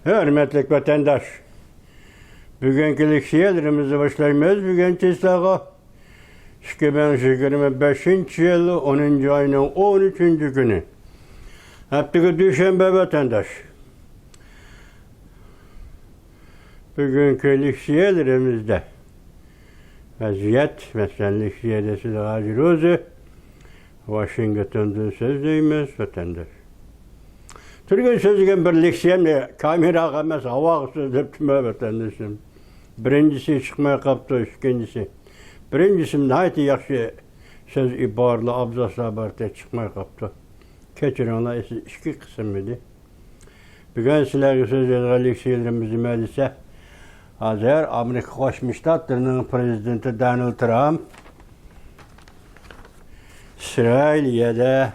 Hürmetlik vatandaş, bugünkü leksiyalarımızı başlaymayız. Bugün Çislağa 2025 yıl 10. ayının 13. günü. Haftaki Düşenbe vatandaş. Bugünkü leksiyalarımızda vaziyet, mesela leksiyadası da Hacı Rozu, Washington'da sözdeyimiz vatandaş. Türkiye sözügen bir leksiyemle kamera emas, hava sözdeptime vatandaşım. Birincisi çıkmaya kaptı, ikincisi. Birincisi nayeti yaxşı söz ibarlı, abzasla barda çıkmaya kaptı. Keçirenler iki kısım idi. Bugün sizlerge söz edilen leksiyalarımızı meclise hazır Amerika Koşmuş Ştatlarının prezidenti Donald Trump İsrail'de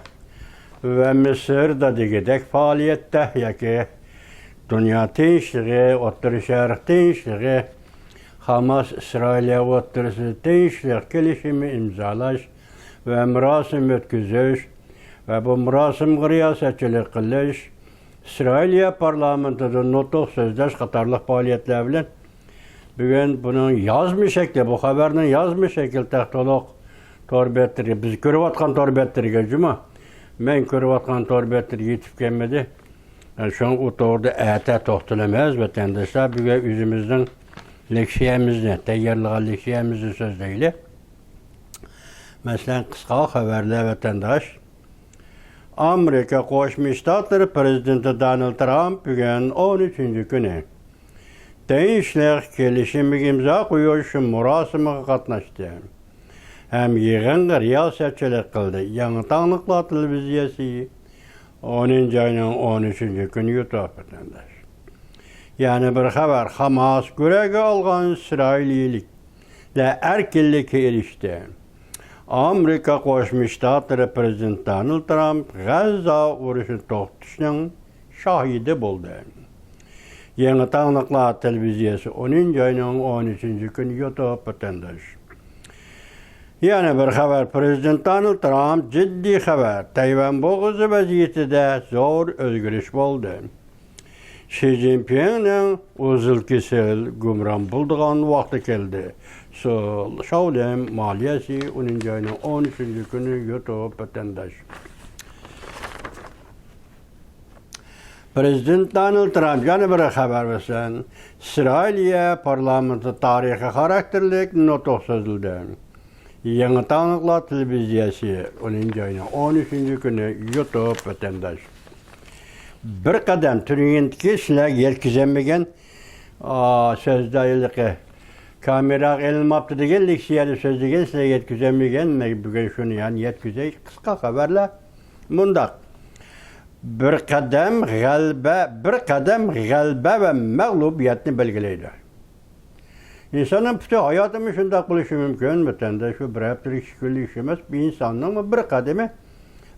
ve Mısır'da digidek faaliyette yaki dünya tinçliği, Orta Şərq tinçliği, Hamas İsrail'e oturası tinçlik gelişimi imzalaş ve murasim ötküzüş ve bu murasim riyasetçilik kılış, İsrail'e parlamentoda notuk sözdeş Katarlık faaliyetler bilen bugün bunun yazmı şekli, bu haberinin yazmı şekli tehtoluk torbetleri, biz görüp atkan torbetleri cuma. Ben görüp atkan torbetleri yetip gelmedi. Yani şu an orada ete toxtulamaz vatandaşlar. Bugün yüzümüzden leksiyemizle, teyyarlığa leksiyemizin sözleriyle. Mesela kısa haberler vatandaş. Amerika Koşmuş Ştatları Prezidenti Donald Trump bugün 13. günü değişiklik gelişimi imza koyuş murasimine katnaştı. Hem yığın riyasetçilik kıldı. Yanıtanlıkla televiziyası 10. ayının 13. günü YouTube vatandaş. Yani bir haber Hamas görevge algan İsraililik ile erkillik erişti. Amerika Koşmuş Ştatları Prezidenti Donald Trump Gazza vuruşun toxtuşunun şahidi buldu. Yanıtanlıkla televiziyası 10. ayının 13. günü YouTube vatandaş. Yani bir haber Prezident Donald Trump ciddi haber. Tayvan boğazı vaziyetinde zor özgürlüş oldu. Xi Jinping'in uzul-kesil gümran bulduğun vakti geldi. Şaulem maliyesi 10. ayının 13. günü YouTube vatandaş. Prezident Donald Trump yani bir haber versen, İsrail'e parlamento tarihi karakterlik notuk sözüldü. Yanıtanlıkla televiziyası 10. ayının 13. günü YouTube vatandaş. Bir kadem Türkiye'deki sizler yetkizemegen sözde kamera elmaptı degen leksiyeli söz degen sizler yetkizemegen bugün şunu yani yetkizey kısa haberle mundak. Bir kadem galbe ve mağlubiyetini belgeleydi. İnsanın bütün hayatımı şunda kılışı mümkün. Vatandaş şu bir haftalık şükürlü işemez. Bir insanın bir kademi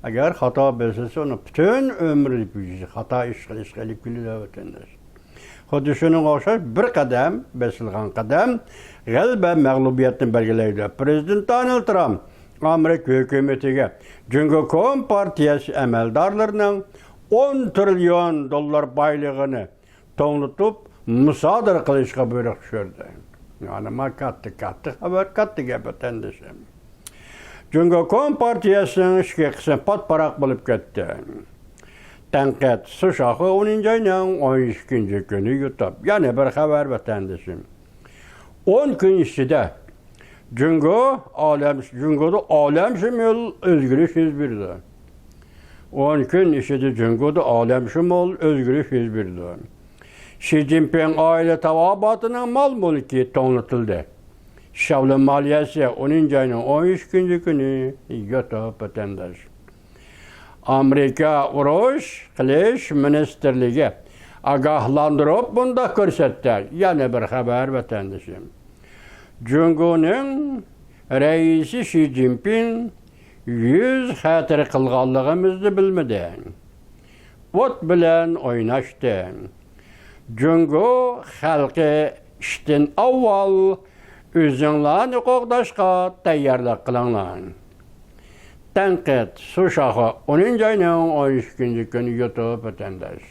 eğer hata belirse onu bütün ömrü büyüyecek. Hata işgalip gülüyor vatandaş. Hodişinin oxşar bir kadem, besilgan kadem, galbe mağlubiyetini belgeleydi. Prezident Donald Trump Amerika hükümetiga Cumhuriyet Partiyası emeldarlarının 10 trilyon dolar baylığını to'g'litib musodir qilishga buyruq tushirdi. Yani kattı haber kattı gap vatandaşım. Cumhuriyet Partiyası'nın işki qismi patparaq bo'lib ketdi. Tanqid Sushağı 10. ayının 12. günü YouTube. Yani bir haber vatandaşım. 10 gün içinde Cumhuriyet'de alem şumul özgürlük yüzbirdi. 10 gün içinde Cumhuriyet'de alem şumul özgürlük yüzbirdi. Xi Jinping aile tavabatının mal mülki to'g'litildi. Şavlı maliyesi 10. ayının 13. günü YouTube vatandaş. Amerika urush qilish ministerligi agahlandırıp bunda ko'rsatdi. Yani bir haber vatandaşım. Cumhuriyet'in reisi Xi Jinping 100 xatir qilganligimizni bilmadi. Ot bilan o'ynashdi. Cungo xalqi ishdan avval o'zinglarni qo'g'dashga tayyorlik qilinglar. Tanqid Sushağı 10. ayının 12. günü YouTube vatandaş.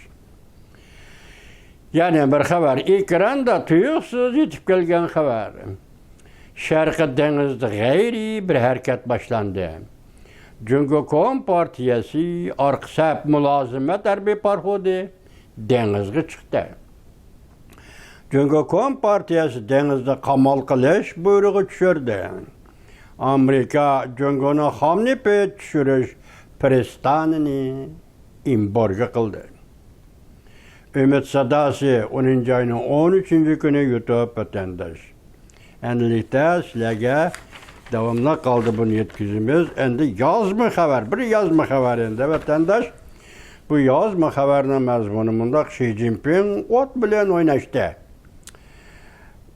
Yani bir haber, ekranda tuyuksuz yetip gelgen haber. Şarkı denizde gayri bir hareket başlandı. Çünkü Kompartiyası arqsab mülazimet erbi parhudi denizge çıktı. Çünkü Kompartiyası denizde kamal kılış buyruğu düşürdü. Amerika Cüngü'nü hamnipe düşürüş prestanını imborga kıldı. Ümit Sadası 10. ayının 13. günü YouTube vatandaş. Endilikte sizlerge devamlı kaldı bunu yetkizimiz. Endi yazma haber, bir yazma haberinde vatandaş. Bu yazma haberinin mezmununda Xi Jinping ot bilen oynaştı.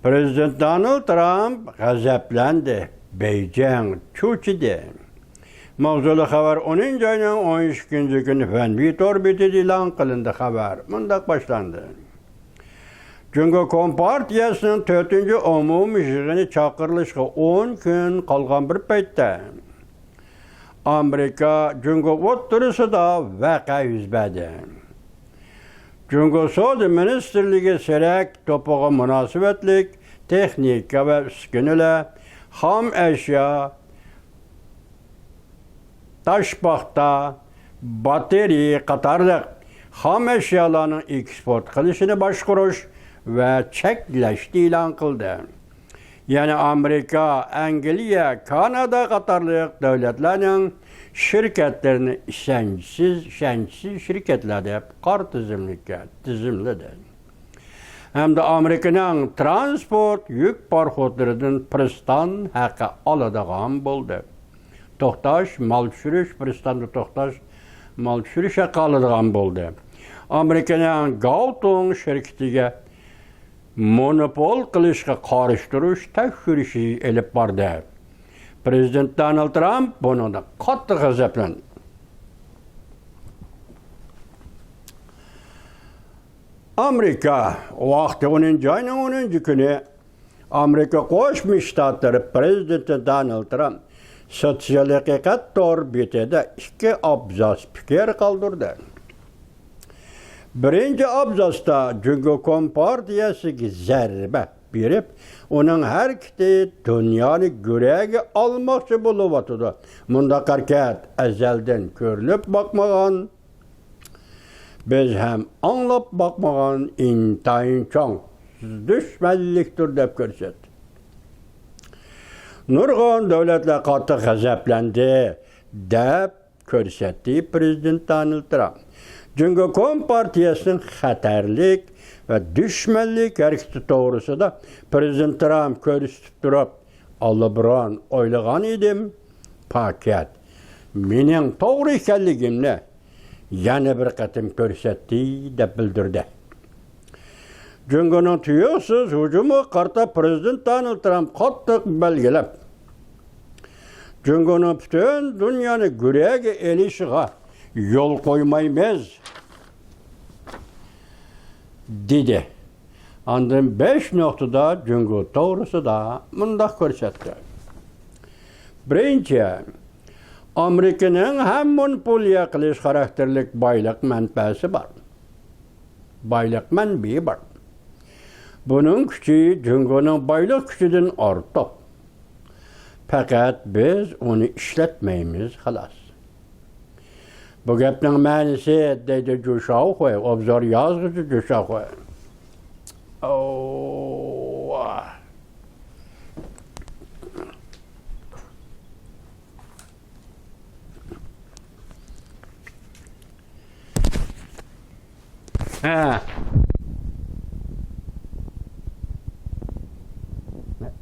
Prezident Donald Trump gazaplandı. Beijing çuçidi. Mavzulu haber 10. ayının 13. günü Fenbit orbiti ilan kılındı haber. Mundak başlandı. Çünkü Kompartiyasının 4. umum işini çakırılışa 10 gün kalgan bir paytda. Amerika çünkü oturusu da vaka yüzbedi. Çünkü Suudi Ministerliği serek topuğa münasebetlik, teknika ve üskünüle ham eşya, taş bakta, bateri, katarlık ham eşyalarının eksport kılışını başkuruş ve çekleşti ilan kıldı. Yani Amerika, Angliya, Kanada katarlık devletlerinin şirketlerini şensiz şirketlerde hep kar tizimledi. Hem de Amerika'nın transport yük parxodlarının pristan hakkı aladığan buldu. Toxtaş, mal düşürüş, pristanda toxtaş, mal düşürüş hakkı aladığan buldu. Amerika'nın Galton şirketiga monopol kılışga karıştırış tekşürüşü elip bardı. Prezident Donald Trump bunu da katı gazaplandı. Amerika vakti 10. ayının 10. günü Amerika Koşmuş Ştatları Prezidenti Donald Trump sosyal hakikat torbitede 2 abzas fikir kaldırdı. Birinci abzasta çünkü Kompartiyası zerbe berip onun hareketi dünyanı görege almakçı buluvatıdı. Mundaq hareket ezelden körülüp bakmagan, biz hem anlap bakmagan intayın çoğun düşməlliktir dep görsetdi. Nurg'un devletler katı gazaplandı dep görsetdi Prezident Donald Trump. Çünkü Kompartiyasının xatarlik ve düşmanlık hareketi doğrusu da Prezident Trump görüstüp durup Allah'ın oylagan idim paket. Menin doğru ekanligimni yana bir katım görsetdi de bildirdi. Çünkü tuyuksuz hücumu karta Prezident Donald Trump kattık belgelep. Çünkü bütün dünyanı gürege elişiğe yol koymayız dedi. Andın 5 noktada çünkü doğrusu da mındak görsetdi. Birinci, Amerika'nın hem monopoliya kılış karakterlik baylık menfaesi var. Baylık menbeyi var. Bunun küçüğü çünkü baylık küçüğünden artık. Fakat biz onu işletmeyimiz halas. Bu gepnin mənisi deydi cuşağı koy, obzor yazgıcı cuşağı koy.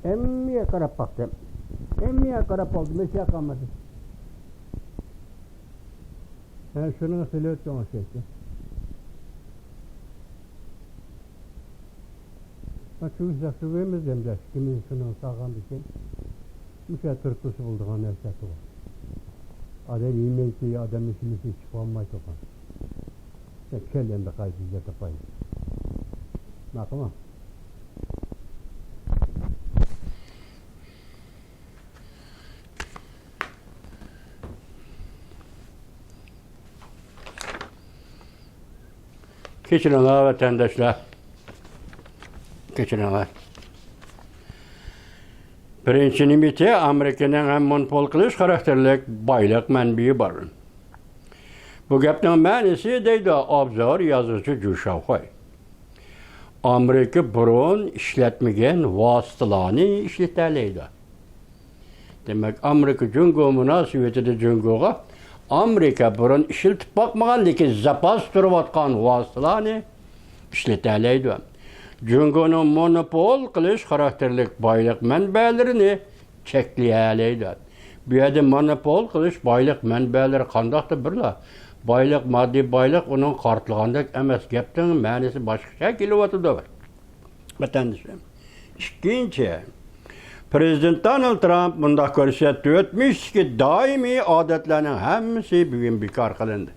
Emmiye karap baktım. Emmiye karap oldu, meşe kalmadı. Şunu söylüyor ki o şeydi. Çünkü zaksıvemiz demde, kimin şunun sağlam bir şey. Müşahit Türkçesi bulduğun erkek var. Adam yemeği ki adam işimizi çıkmamayı topan. Kellem de kaydıyla tapayım. Bakma. Keçin ona vatandaşlar. Keçirenler. Birinci nimeti Amerika'nın hem monopol kılış karakterlik baylık menbiyi var. Bu gapning ma'nisi deydi obzor yazıcı Cuşavxoy. Amerika burun işletmegen vasıtalarını işleteleydi. Demek Amerika Cungo münasebetinde Cungo'ga Amerika burun işletip bakmagan lekin zapas turvatkan vasıtalarını işleteleydi. Cungo'nun monopol kılış karakterlik baylık menbelerini çekleyeleydi. Bu yerde monopol kılış baylık menbeleri kandaqtı birla. Baylık, maddi baylık onun kartılığındaki emes gepten ma'nisi başka kilovatı da var. Vatandaşım. İkinci, Prezident Donald Trump bunda ko'rsatib o'tmiş ki daimi adetlerinin hemmisi bugün bekar kılındı.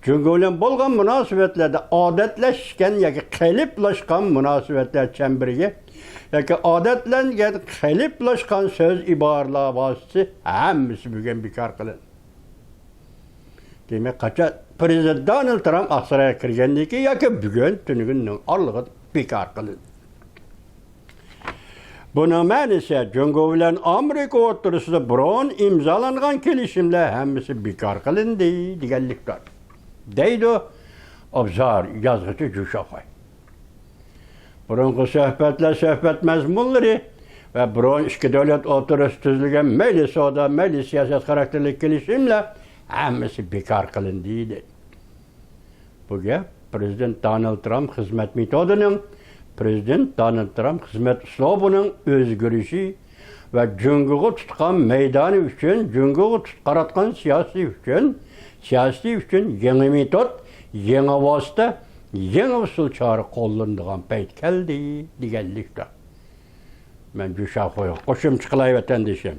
Çünkü öyle bolgan münasebetlerde adetleşken yoki qeliplashgan münasebetler çemberiga yoki adetlengen qeliplashgan söz iboralar vasitasi hemmisi bugün bekar kılındı. Demek kaça Prezident Donald Trump Aksaray'a kirgendiki yoki bugün tünügünün arlığı bekar kılındı. Bunun ma'nisi Cungo bilan Amerika o'rtasida biron imzolangan kelishimlar hammasi bekor qilindi deganlikdir. Deydi obzor yozuvchi Cuşavxoy. Burungi suhbat mazmunlari va biron ikki davlat o'rtasida tuzilgan mayli savdo, mayli siyosat xarakterli kelishimlar hammasi bekor qilindi deydi. Bu gap Prezident Donald Trump xizmat metodining Prezident Donald Trump hizmet uslubining o'zgarishi va Cungo'ga tutgan maydoni uchun, Cungo'ga qaratgan siyosiy uchun yangi metod, yangi vosita, yangi usul chora qo'llanadigan payt keldi deganlikdir. Men Cuşavxoyga qo'shimcha qilay vatandashim.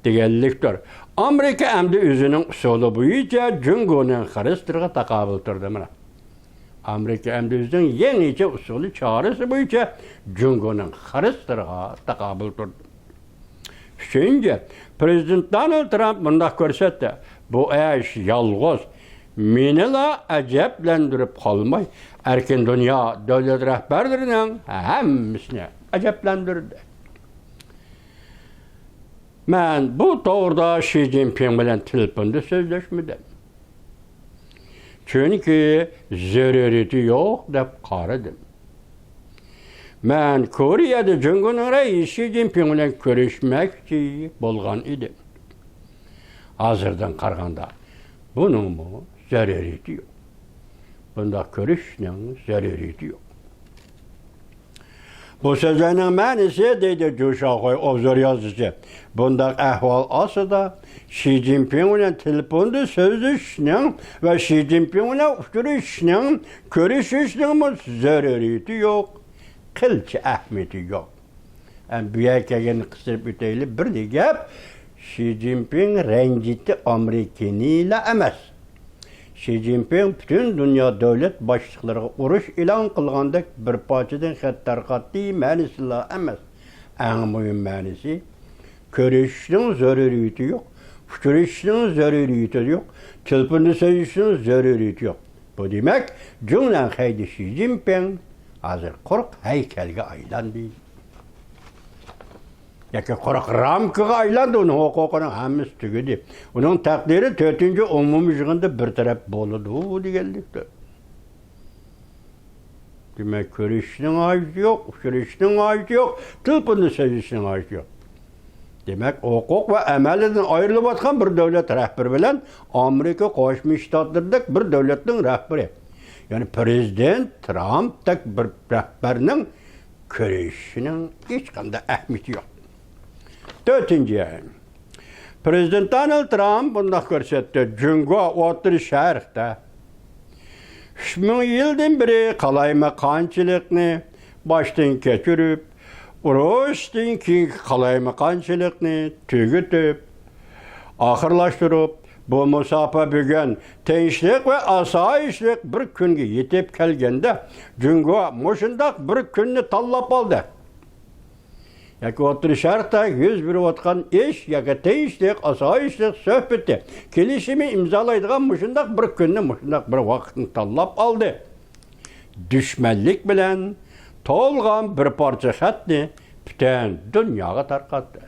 Deganlikdir. Amerika endi o'zining usuli bo'yicha Cungo'ning xarakteriga taqobil turdi mana. Amerika endi o'zining yangicha usuli chorasi bo'yicha Cungo'ning xarakteriga taqobil turdi. Shunga Prezident Donald Trump bunda ko'rsatdi. Bu ish yolg'iz menila ajablantirib qolmay, erkin dunyo davlat rahbarlarining hammasini ajablantirdi. Men bu to'g'rida Xi Jinping bilan telefonda so'zlashmadim. Çünkü zarurati yo'q deb qaradim. Men Koreyada Cungo'ning raisi Xi Jinping bilan ko'rishmoqchi bo'lgan edim. Hozirdan qaraganda buning zarurati yo'q. Bunda ko'rishning zarurati yo'q. Bu sözlerinin ma'nisi deydi Cuşavxoy obzor yozuvchi. Bunda ahvol ostida Xi Jinping bilan telefonda so'zlashishning va Xi Jinping bilan uchrashishning, ko'rishishning zarurati yo'q, qilchi ahamiyati yo'q. Bu yerga qisib o'taylik bir gap, Xi Jinping ranjitdi Amerikani emas. Xi Jinping bütün dünya devlet başlıklarına uruş ilan kılgandek bir parçadan xattarqatli ma'nisila emas. En mühim ma'nisi ko'rishning zaruriyati yo'q, uchrashishning zaruriyati yo'q, telefonda so'zlashishning zaruriyati yo'q. Bu demak, Cungo'ning haydi Xi Jinping hozir quruq haykalga aylandi. Yoki quruq ramkaga aylandi, uning huquqining hammasi tugadi. Uning taqdiri 4-umumiy yig'inda bir taraf bo'ladi deganlikdir. Demak, ko'rishning ojizi yo'q, uchrashishning ojizi yo'q, telefonda so'zlashishning ojizi yo'q. Demak, huquq va amalidan ayrilayotgan bir davlat rahbari bilan Amerika Qo'shma Shtatlaridagi bir davlatning rahbari, ya'ni Prezident Trumpdek bir rahbarning ko'rishining hech qanday ahamiyati yo'q. Dördüncü, Prezident Donald Trump bunda ko'rsatdi. Cungo O'rta Sharqda 3000 yildan beri qalaymaqonchilikni boshdan kechirib, urushdan keyin qalaymaqonchilikni tugatib, oxirlashtirib, bu musofa bugun tinchlik va osoyishlik bir kunga yetib kelganda Cungo mushundaq bir kunni tanlab oldi. Yoki O'rta Sharqda yuz berayotgan ish yoki tinchlik, osoyishlik suhbati, kelishimi imzolaydigan mushundaq bir kunni, mushundaq bir vaqtni tanlab oldi. Dushmanlik bilan, to'lgan bir parça xatni butun dunyoga tarqatdi.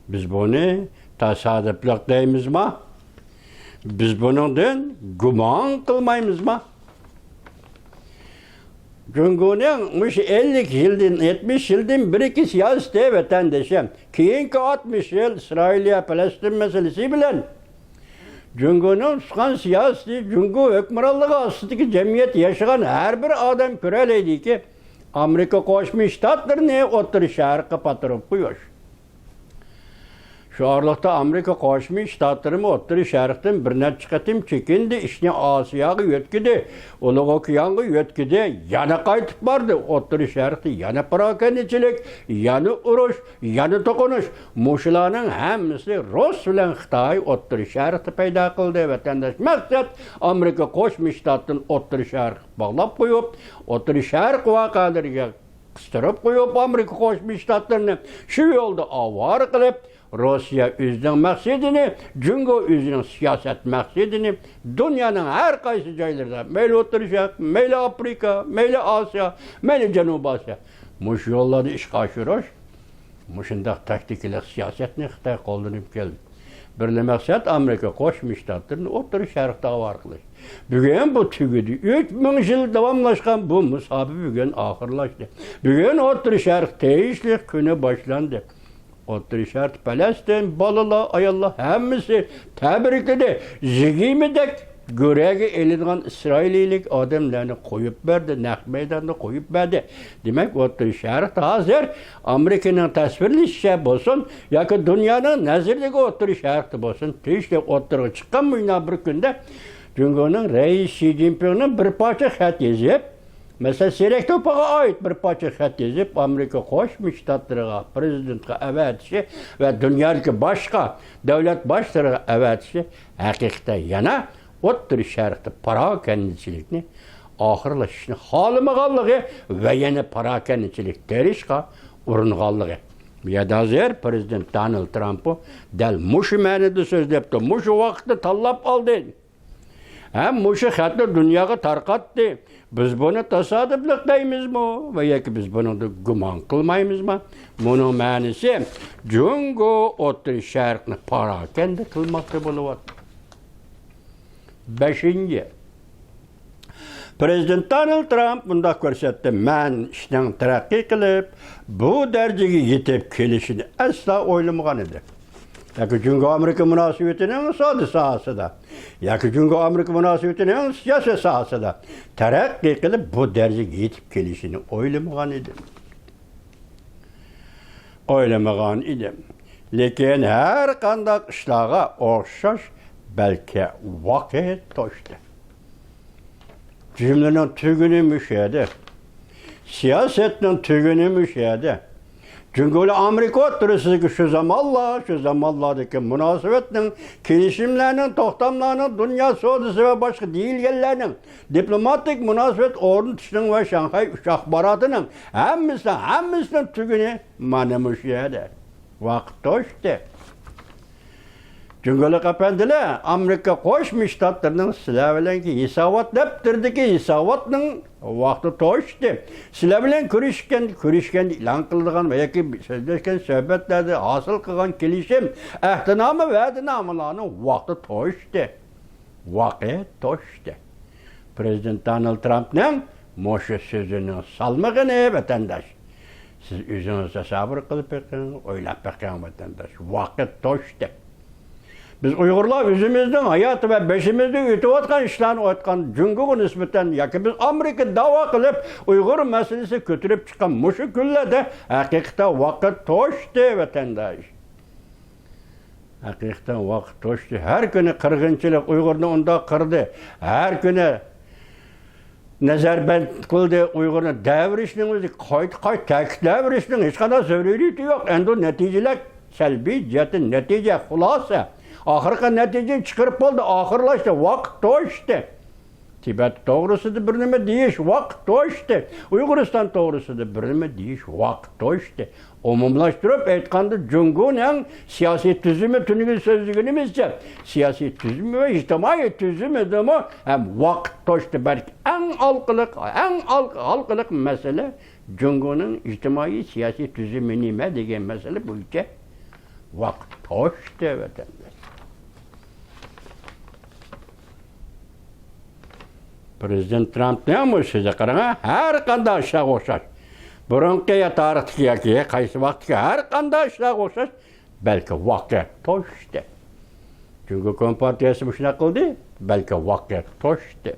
Biz bunu tasodiflik deymizmi? Biz buningdan gumon qilmaymizmi? Jungo'nun 50 yıldan 70 yıldan bir iki siyaseti vatandaşım. Keyinki 60 yıl İsrail'e Palestin meselesi bilen Jungo'nun çıkan siyaseti, Jungo hükümranlığı aslındaki cemiyet yaşayan her bir adam göreliydi ki Amerika Koşmuş Ştatlarını Orta Şarkı patırıp koyuyor. Şu aralıkta Amerika Koşmuş Ştatlarını Orta Şarkı'dan bir net çıkartım çekindi, işini Asya'ya yetkidi, Uluk Okyan'a yetkidi, yana kaytıp vardı Orta Şarkı'da, yana parakendicilik, yana uruş, yana dokunuş. Muşuların hemisi Rus ile Xitay Orta Şarkı'da payda kıldı vatandaş. Maksat Amerika Koşmuş Ştatlarını Orta Şarkı bağlap koyup, Orta Şarkı vakalarına kıstırıp koyup Amerika Koşmuş Ştatlarını şu yolda avar kılıp, Rusya özünün məqsədini, Jungo özünün siyaset məqsədini dünyanın her qaysı yerlərində, meyli Orta Şərq, meyli Afrika, meyli Asya, meyli Cənubi Asya. Muş yollarda işğal açırıq. Muşundaq taktiklik siyasetini Xitay qo'llanib keldi. Bir məqsəd Amerika Qoşmuş Ştatlarını Orta Şərqdə var qilish. Bugün bu tügüdü. 3000 yıl davamlaşkan bu musabı bugün ahırlaştı. Bugün Orta Şərq teyişlik günü başlandı. Orta Şərq Palestin, balala, ayallah hemmisi təbrikledi. Zigimidek görəgi elinden İsraililik adamlarını koyup verdi, nəq meydanını koyup verdi. Demek Orta Şərq hazır Amerika'nın tasvirli şey olsun, ya ki dünyanın nazirliği Orta Şərq'de olsun. İşte ortaya çıkan müyna bir günde Jungo'nun reis Xi Jinping'in bir parça xat yazıp, mesela Seyrek Topak'a ait bir parça xat yazıp Amerika Koşmuş Ştatları'na, prezident'e evetişi ve dünyadaki başka devlet başlarına evetişi hakikaten yana Orta Şərq'de parakendicilikni ahırlaşışını halımagallığı ve yeni parakendicilik derişka urungallığı. Yadazir Prezident Donald Trump'ı del muşu mənidi sözlepti, muşu vaxtı tallap aldı. Hem muşu xatı dünyaya tarqatdı. Biz bunu tasodiflik deymizmi? Ve ya ki biz bunu da guman kılmaymızmı? Bunun mənisi Jungo Orta Şərqni parakende kılmakta buluvat. 5. Prezident Donald Trump bunda ko'rsatdi. Men ishdan taraqqiy qilib, bu darajaga yetib kelishini asla o'ylamagan edi. Yoki Jungo Amerika munosabatining iqtisodiy sohasida, yoki Jungo Amerika munosabatining siyosiy sohasida taraqqiy qilib bu darajaga yetib kelishini o'ylamagan edi. O'ylamagan edim. Lekin har qanday ishlarga o'xshash belki vaqt to'shdi. Cümlenin tügünü müşahede, siyasetin tügünü müşahede. Çünkü Amerika oturusu ki şu zamanlardaki münasebetin, gelişimlerinin, tohtamlarının, dünya sodası ve başka değilgellerinin, diplomatik münasebet ordusunun ve Şanghay istihbaratının hemmisinin tügünü bana müşahede. Vakit toştu. Cüngölük efendiler, Amerika Koşmuş Ştatlarının silah bilen ki hisavat deptirdi ki hisavatının vakti toştu. Silah bilen körüşken ilan kıldığın veya ki sözleşken söhbetlerde hasıl kılan gelişim, ehtinamı ve edinamılarının vakti toştu. Vakit toştu. Prezident Donald Trump'ın moşu sözünü salmağını vatandaş. Siz üzünüzde sabır kılıp bakın, oylap bakın vatandaş. Vakit toştu. Biz Uygurlar özümüzün hayatı ve beşimizde ütüvatkan işlerini o'tkan Jungo'ya nispeten ya ki biz Amerika dava kılıp Uygur meselesi götürüp çıkan muşu günlerde hakikaten vakit toştu vatandaş. Hakikaten vakit toştu. Her günü kırgınçılık Uygur'unu onda kırdı. Her günü nazarband kıldı Uygur'unu devrişinin özü kayıt devrişinin hiç kadar söylediği yok. Endo neticeler selbi cihetin netice hulasa. Ahırka netice çıkarıp oldu, ahırlaştı, vakit toştu. Tibet doğrusuda bir nime deyiş vaqt to'shdi. Uyg'uriston to'g'risida bir nima deyish vaqt to'shdi. Umumlashtirib aytganda Jungoning siyosiy tuzumi tuniga so'zligimizcha siyosiy tuzumi va ijtimoiy tuzumida ham vaqt to'shdi. Balki eng halqiliq masala Jungoning ijtimoiy siyosiy tuzumi nima degan masala bo'yicha vaqt to'shdi vatandosh. Prezident Trumpning o'ziga qarang, har qanday ishga o'xshash. Burungi tarixdagi qaysi vaqtga har qanday ishga o'xshash, balki voqea to'shdi. Chunki kompartiyasi shuna qildi, balki voqea to'shdi.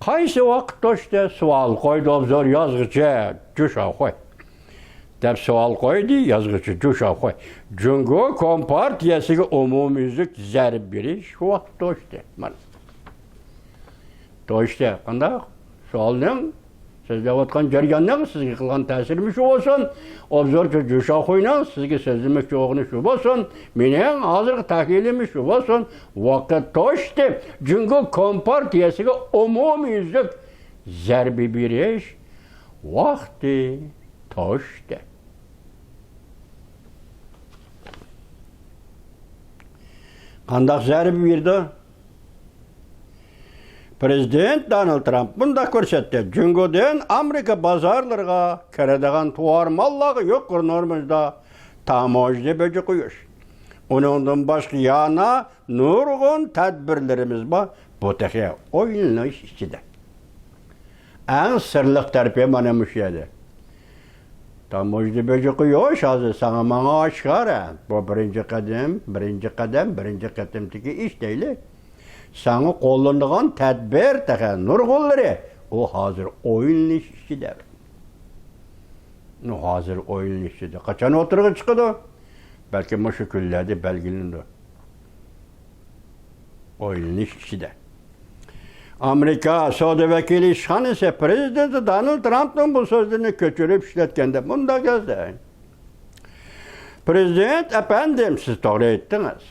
Qaysi vaqt to'shdi? Savol qo'ydi obzor yozuvchi Jushovoy. Deb savol qo'ydi yozuvchi Jushovoy. Jungo kompartiyasiga umumyuzlik zarb berish vaqt to'shdi. Mana to'shdi. Qanday? Savolning so'zlayotgan jarayonning sizga qilgan ta'siri shu bo'lsin. Obzorchi Jushovoyning sizga so'zlamoqchi bo'lgani shu bo'lsin. Mening hozirgi tahlilim shu bo'lsin. Vaqt to'shdi. Jungo kompartiyasiga umumyuzlik zarb berish vaqti to'shdi. Qanday zarb berdi? Prezident Donald Trump bunda ko'rsatdi. Jungodan Amerika bozorlariga kiradigan tovar mallarga yuqori normada tamojda bo'yicha qo'yish. Uningdan boshqa yana nurg'un tadbirlarimiz bor. Bu taxiya o'yinlash ichida. Eng sirli tarafi mana shu edi. Tamojda bo'yicha qo'yish hozir sana menga oshkora. Bu birinchi qadamdagi ish deyli. Sana qo'llanadigan tadbir nurg'unlari u hozir o'yinlash ichida. Hozir o'yinlash ichida. Qachon o'tirg'i chiqadi? Balki shu kunlarda belgilandi. O'yinlash ichida. Amerika savdo vakili ishxonasi prezidenti Donald Trumpning bu so'zlarini ko'chirib ishlatganda bunday yozdi. Prezident efendim siz to'g'ri aytdingiz.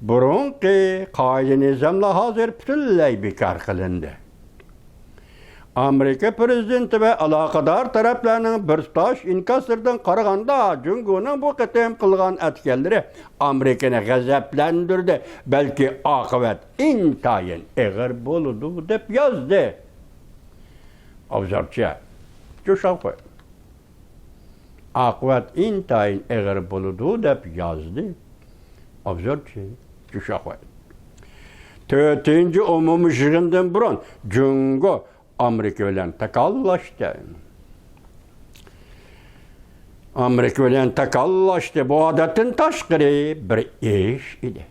Burungi qoida nizomlar hozir butunlay bekor qilindi. Amerika prezidenti va aloqador taraflarning bir tosh inkaslardan qaraganda Jungoning bu qatam qilgan atganlari Amerikani g'azablantirdi, balki oqibat intayin og'ir bo'ladi deb yozdi. Obzorchi Jushovoy. Oqibat intayin og'ir bo'ladi deb yozdi. Obzorchi Jushovoy. 4-chi umumiy yig'indan burun Jungo Amerika bilan takallashdi. Bu odatdan tashqari bir ish edi.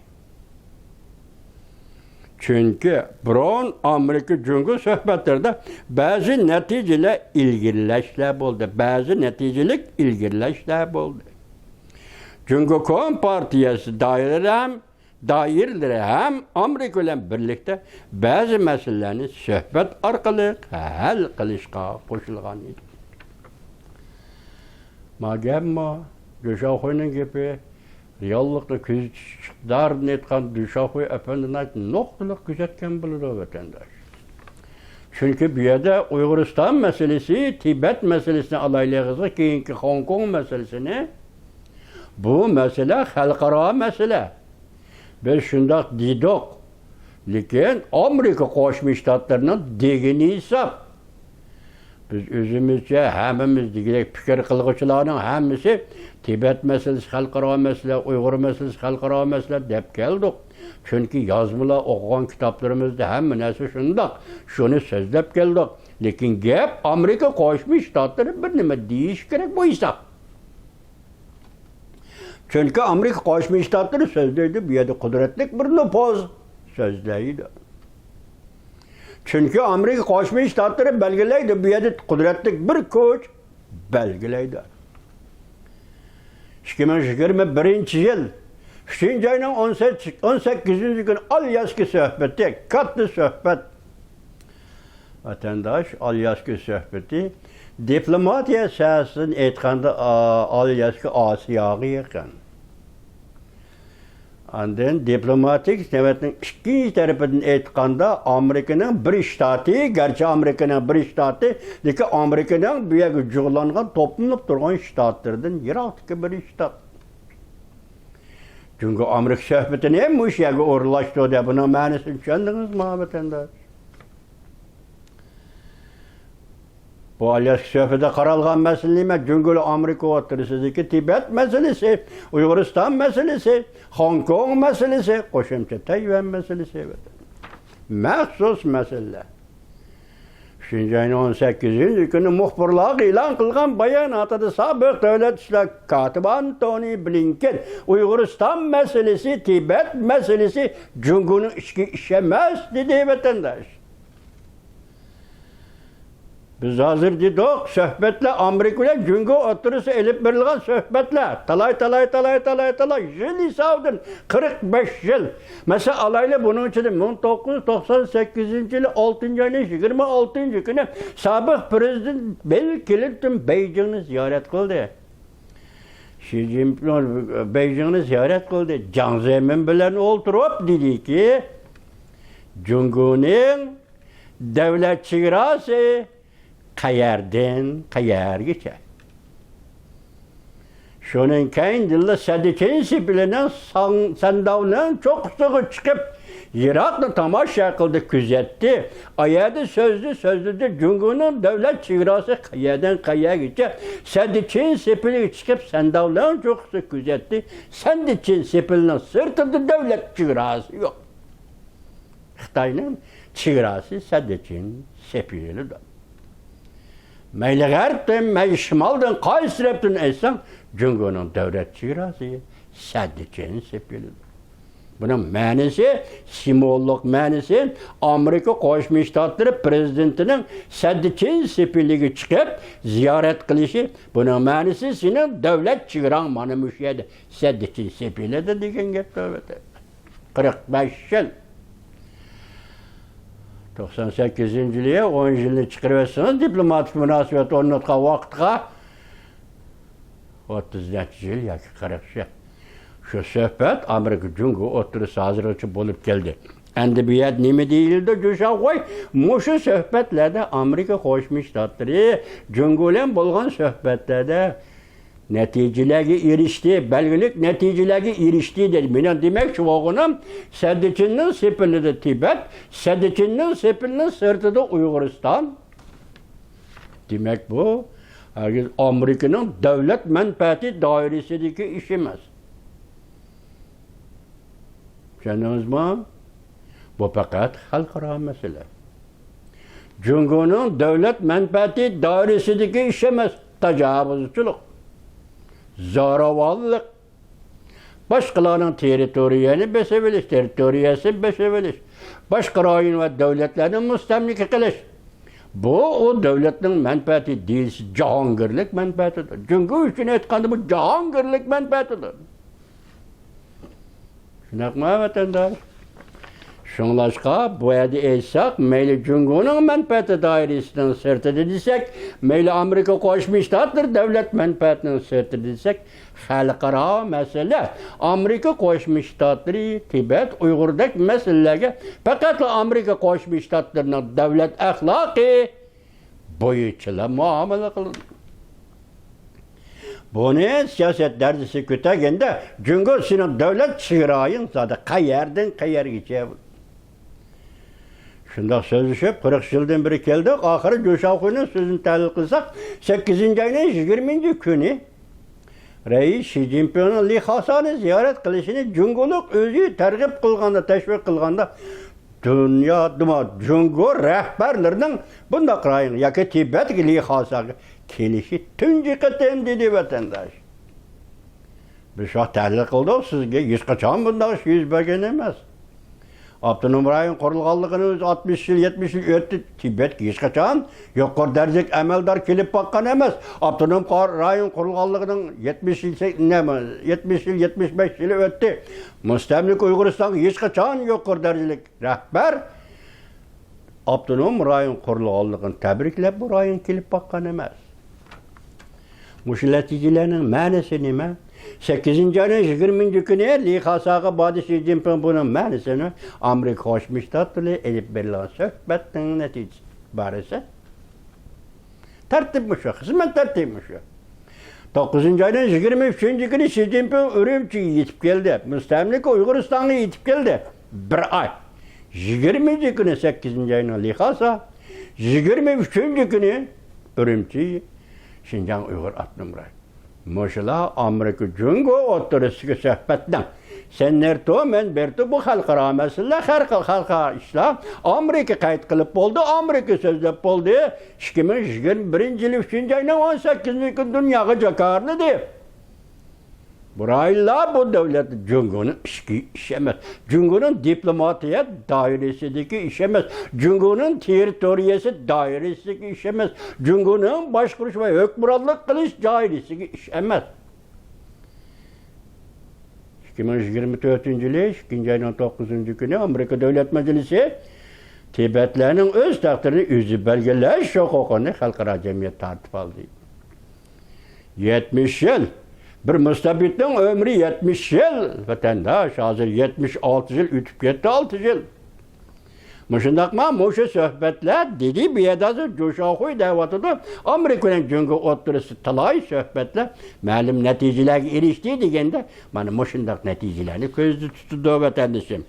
Chunki biron Amerika Jungo suhbatlarida ba'zi natijalar ilgirlashlar bo'ldi. Jungo kompartiyasi doiralari ham Amerika bilan birlikda ba'zi masalalarni suhbat orqali hal qilishga qo'shilgan edi. Mag'ammo Jushovoyning gapi reallikda ko'zchiqdarni aytgan Jushovoy afandining nuqtaliq kuzatgan bo'ladi vatandosh. Chunki bu yerda Uyg'uriston masalasi, Tibet masalasini alaylig'iga keyingi Hong Kong masalasini bu masala xalqaro masala. Biz shundoq dedik. Lekin Amerika Qo'shma Shtatlarining degini hisob. Biz o'zimizcha hammamiz degidek fikr qilguvchilarning hammasi Tibet masalasi xalqaro masala, Uyg'ur masalasi xalqaro masala deb keldik. Chunki yozmalar o'qigan kitoblarimizda hamma narsa shundoq. Shuni so'zlab keldik. Lekin gap Amerika Qo'shma Shtatlari bir nima deyish kerak bu hisob. Chunki Amerika Qo'shma Shtatlari so'zlaydi, bu yerda qudratli bir nupuz so'zlaydi. Chunki Amerika Qo'shma Shtatlari belgilaydi, bu yerda qudratli bir kuch belgilaydi. 2021-yil 3-oyning 18-kuni Alyaska suhbati, katta suhbat. Vatandosh Alyaska suhbati diplomatiya siyosatini aytganda Alyaska Osiyoga yaqin. Ondan diplomatik siyasetin ikkinchi tarafidan aytganda Amerikaning bir shtati, garchi Amerikaning bir shtati, lekin Amerikaning bu yerga jug'langan to'planib turgan shtatlardan yiroqdagi bir shtat. Çünkü Amerika söhbetini hem bu işe uğurlaştı da bunun ma'nosini tushundingizmi vatandosh? Bu Alyaska söhbetde qaralgan mesele emas. Çünkü Amerika o'rtasidagi Tibet meselesi, Uyg'uriston meselesi, Hong Kong meselesi, qo'shimcha Tayvan meselesi. Maxsus meseleler. 18 kuni muxbirlar e'lon qilgan bayonotida sobiq davlat ishlar kotibi Antony Blinken Uyg'uriston meselesi, Tibet meselesi Jungo'nun ichki ishi emas dedi vatandosh. Biz hozir dedik, sohbetler Amerika ile Jungo o'rtasida elib berilgan sohbetler. Talay, yıl hesabından 45 yıl. Mesela alayla bunun için 1998 yılı 6. ayının 26. günü sabık prezident Bill Clinton Beijing'i ziyaret kıldı. Xi Jinping Beijing'i ziyaret kıldı. Jiang Zemin bilen oturup dedi ki Jungo'nun devlet çevresi qayerdan qayergacha. Şunun keyin dilla sadichensi bilan sandavlan cho'qqisiga chiqib, Iroqni tomosha qildi, kuzatdi. Ayada so'zlida Jungo'ning davlat chegarasi qayerdan qayergacha sadichensi bilan chiqib, sandavlan cho'qqisi kuzatdi. Sadichensi bilan sirtida davlat chegarasi yo'q. Xitoyning chegarasi sadichensi bilan. Meyli g'arbdan, meyli shimoldan, qaysi tarafdan aytsang, Jungo'ning davlat chegarasi sadichensi bilan. Bunun ma'nosi, simvollik ma'nosi Amerika Qo'shma Shtatlari prezidentining sadichensi biliga chiqib ziyorat qilishi, buning ma'nosi sening davlat chegarang mana shu yerda sadichensi biladi degan gap davlatda. 45 yil. 98 yılıya 10 yılını çıkarıyorsanız diplomatik münasebet o'rnatgan vaqtga 30 yıl yoki 40 yıl. Şu sohbet Amerika Jungo o'rtasida hozirgacha bo'lib keldi. Endi bu yer nima deyildi? Jo'shago'y, mushu sohbetlarda Amerika Qo'shma Shtatlari Jungo bilan bo'lgan sohbetlarda neticelerge erişti, belgelik neticelerge erişti dedi. Benim demek şu oğlum, Sadichin'in sepilinde Tibet, Sadichin'in sepilinde sırtıda Uyg'uriston. Demek bu, herkes Amerika'nın devlet menfaati dairesideki iş emas. Anladınız mı? Bu fakat halkara mesele. Jungo'nun devlet menfaati dairesideki iş emas, tecavüzçülük. Zo'ravonlik, boshqalarning territoriyasini besavilish, boshqa rayon va davlatlarni mustamlika qilish. Bu o davlatning manfaati deyilsa, jahongirlik manfaatidir. Jungo uchun aytganda bu jahongirlik manfaatidir. Shunaqmi vatandosh? Şunlaşqa bu yerda aytsak, meyli Jungo'nun menfaati dairesining sirtida desak, meyli Amerika Qo'shma Shtatlar davlat menfaatining sirtida desak, xalqaro masala. Amerika Qo'shma Shtatlari Tibet, Uyg'urdek masalalarga faqat Amerika Qo'shma Shtatlarining davlat axloqi bo'yicha muomala qiladi. Buni siyoset dardisi ko'targanda Jungo sening davlat chegarang zada qayerdan qayergacha. Şundak sözleşip 40 yıldan beri geldik. Ahırı Jo'shago'nun sözünü tahlil qilsak, 8. ayının 20. günü Reis Xi Jinping'in Li Hasan'ı ziyaret qilishini Jungo'luk o'zi targ'ib qilganda, tashviq qilganda dunyoda Jungo rahbarlarining bunday rayon yoki Tibetga Li Hasan'ga kelishi tunji qatim dedi vatandosh. Biz shu tahlil qildik, sizga hech qachon bunday ish yuz bergan emas. Abdunum rayon qurilganligini 60 yil, 70 yil o'tdi. Tibetga hech qachon yuqori darajalik amaldor kelib boqqan emas. Abdunum rayon qurilganligining 70 yil, 75 yili o'tdi. Mustamlik Uyg'uristonga hech qachon yuqori darajalik rahbar Abdunum rayon qurilganligini tabriklab bu rayon kelib boqqan emas. Mush natijalarning ma'nosi nima? 8 ayın 20. günü Lihasa'ga Badi Xi Jinping bunun mənisini Amerika Qoşmuş Ştatları elib verilen söhbətin neticesi barəsə tertipmiş o, hizmet tertipmiş o. 9. ayın 23. günü Xi Jinping Ürümçi'ye yetip geldi. Müstemlik Uyguristan'a yetip geldi. Bir ay. 20. günü 8. ayın Lihasa, 23. günü Ürümçi, Şinjan Uygur Atnımray. Moşala Amerika Cungo oturusiki söhbetten. Senler to men berto bu halkara mesele halka işler. Amerika kayıt kılıp oldu, Amerika sözlep oldu. 2021 yılı 3. ayının 18. gün dünyaya cakarlı diye. Burayla bu devlet Cungo'nun işemez. Cungo'nun diplomatiyet dairesindeki işemez. Cungo'nun teritoriyesi dairesindeki işemez. Cungo'nun başkuruş ve hükümranlık kılıç dairesindeki işemez. 2024 yılı 2. ayının 9. günü Amerika Devlet Meclisi Tibetlilerin öz takdirini üzü belgeleş hukukunu halkara cemiyet tartip aldı. 70 yıl bir müstebitin ömrü 70 yıl, vatandaş hazır 76 yıl, ütüp 76 yıl. Muşundakma muşu söhbetler dedi bir edazı coşakuy devatıda Amerika'nın cüngü oturusu talay söhbetler malum neticelerine eriştiği degende bana muşundak neticelerini közlü tutudu vatandaşım.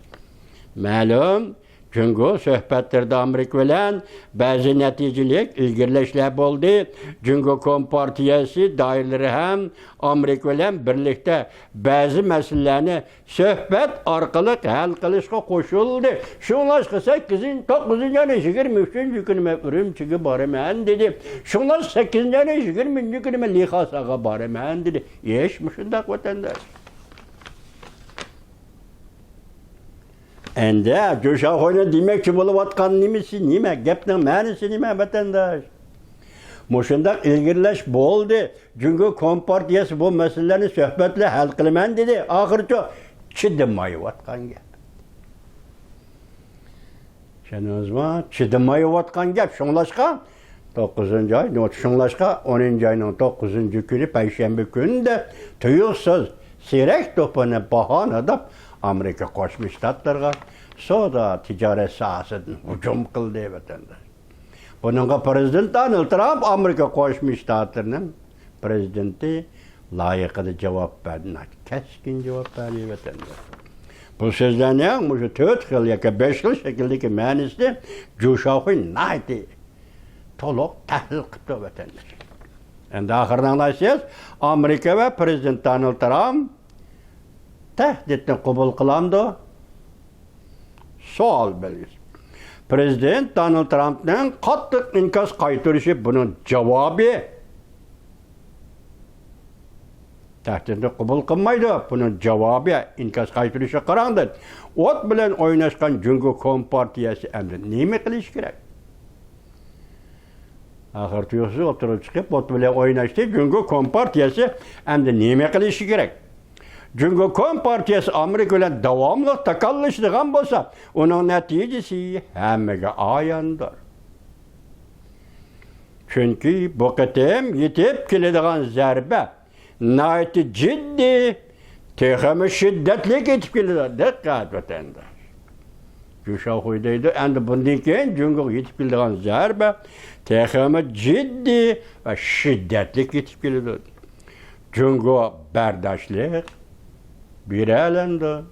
Malum Cüngü söhbetlerde Amerika bilen bazı neticelik ilgirleşler oldu. Cüngü Kompartiyası dairleri hem Amerika bilen birlikte bazı meselelerini söhbet arkalık hal kılışka koşuldu. Şunlar 8. 9. ayın 23. günüme Ürümçi'ye barımen dedi. Şunlar 8. ayın 20. günüme Lihasa'ya barımen dedi. Yeşmişindak vatandaş. Ende coşa koyuna demek ki buluvatkan nimesi nime, gepten mənisi nime vatandaş. Muşundak ilgirleş boldu. Çünkü Kompartiyası bu meselelerini söhbetle hal kılman dedi. Ahırca çıdımayı vatkan gep. Şenozma çıdımayı vatkan gep. Şunlaşka 9. ay, şunlaşka 10. ayının 9. günü Perşembe günü de tuyuksuz sirek topunu bahanada Amerika Qoşmuş Ştatlarga soda ticaret sahasından hücum kıldı vatandaş. Bununla Prezident Donald Trump Amerika Qoşmuş Ştatlarının prezidenti layıkıda cevap verdi. Keskin cevap verdi vatandaş. Bu sözlerinin bu 4 yıl ya 5 yıl şekildeki mənisi coşağı neydi? Toluk tahlil kıptı vatandaş. Endi ahırdan aysiz Amerika ve Prezident Donald Trump tehditini kabul kılandı. Sual belgesi. Prezident Donald Trump'ın katlık inkas kaytırışı bunun cevabı. Tehditini kabul kılmaydı. Bunun cevabı inkas kaytırışı karandı. Ot bilen oynaşkan Cüngü Kompartiyası emri neymi kılış gerek? Ahır tuyuksuz oturup çıkıp ot bilen oynaştı. Cüngü Kompartiyası emri neymi kılış gerek? Çünkü Kompartiyası Amerika ile devamlı takallıştıgan bolsa, onun neticesi hemmege ayandır. Çünkü bu kıtım yetip kiledigan zerbe, naiti ciddi, tehemi şiddetli yetip kiledigan. Dikkat vatandaş. Cuşa huydaydı, endi bundan keyin çünkü yetip kiledigan zerbe, tehemi ciddi ve şiddetli yetip kiledigan. Çünkü berdaşlık, bir elinde.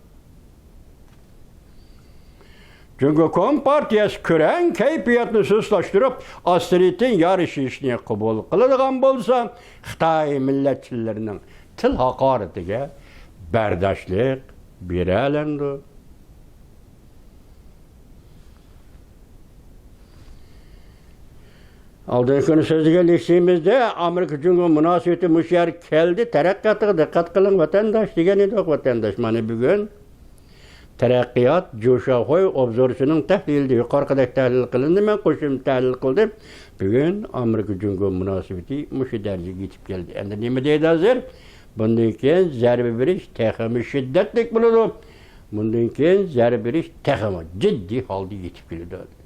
Çünkü Kompartiyası küren keyfiyatını suslaştırıp asriyetin yarışı işine kabul kılıdığan bolsa Xitay milletçilerinin til hakaretine berdaşlık bir elinde. Aldığın günü sözüge geçtiğimizde Amerika Cumhuriyeti münasebeti müşer keldi, terakkiyatıga dikkat kılın vatandaş degen edik vatandaş. Mana bugün terakkiyat Coşakoy obzorçunun tahlildi, yukarıdaki tahlil kılındı, ben koşum tahlil kıldım. Bugün Amerika Cumhuriyeti münasebeti müşer derece geçip geldi. Endi nime deydi hazır? Bundan keyin zerbe beriş tehimi şiddetlik buludu. Bundan keyin zerbe beriş tehimi ciddi halde geçip geldi.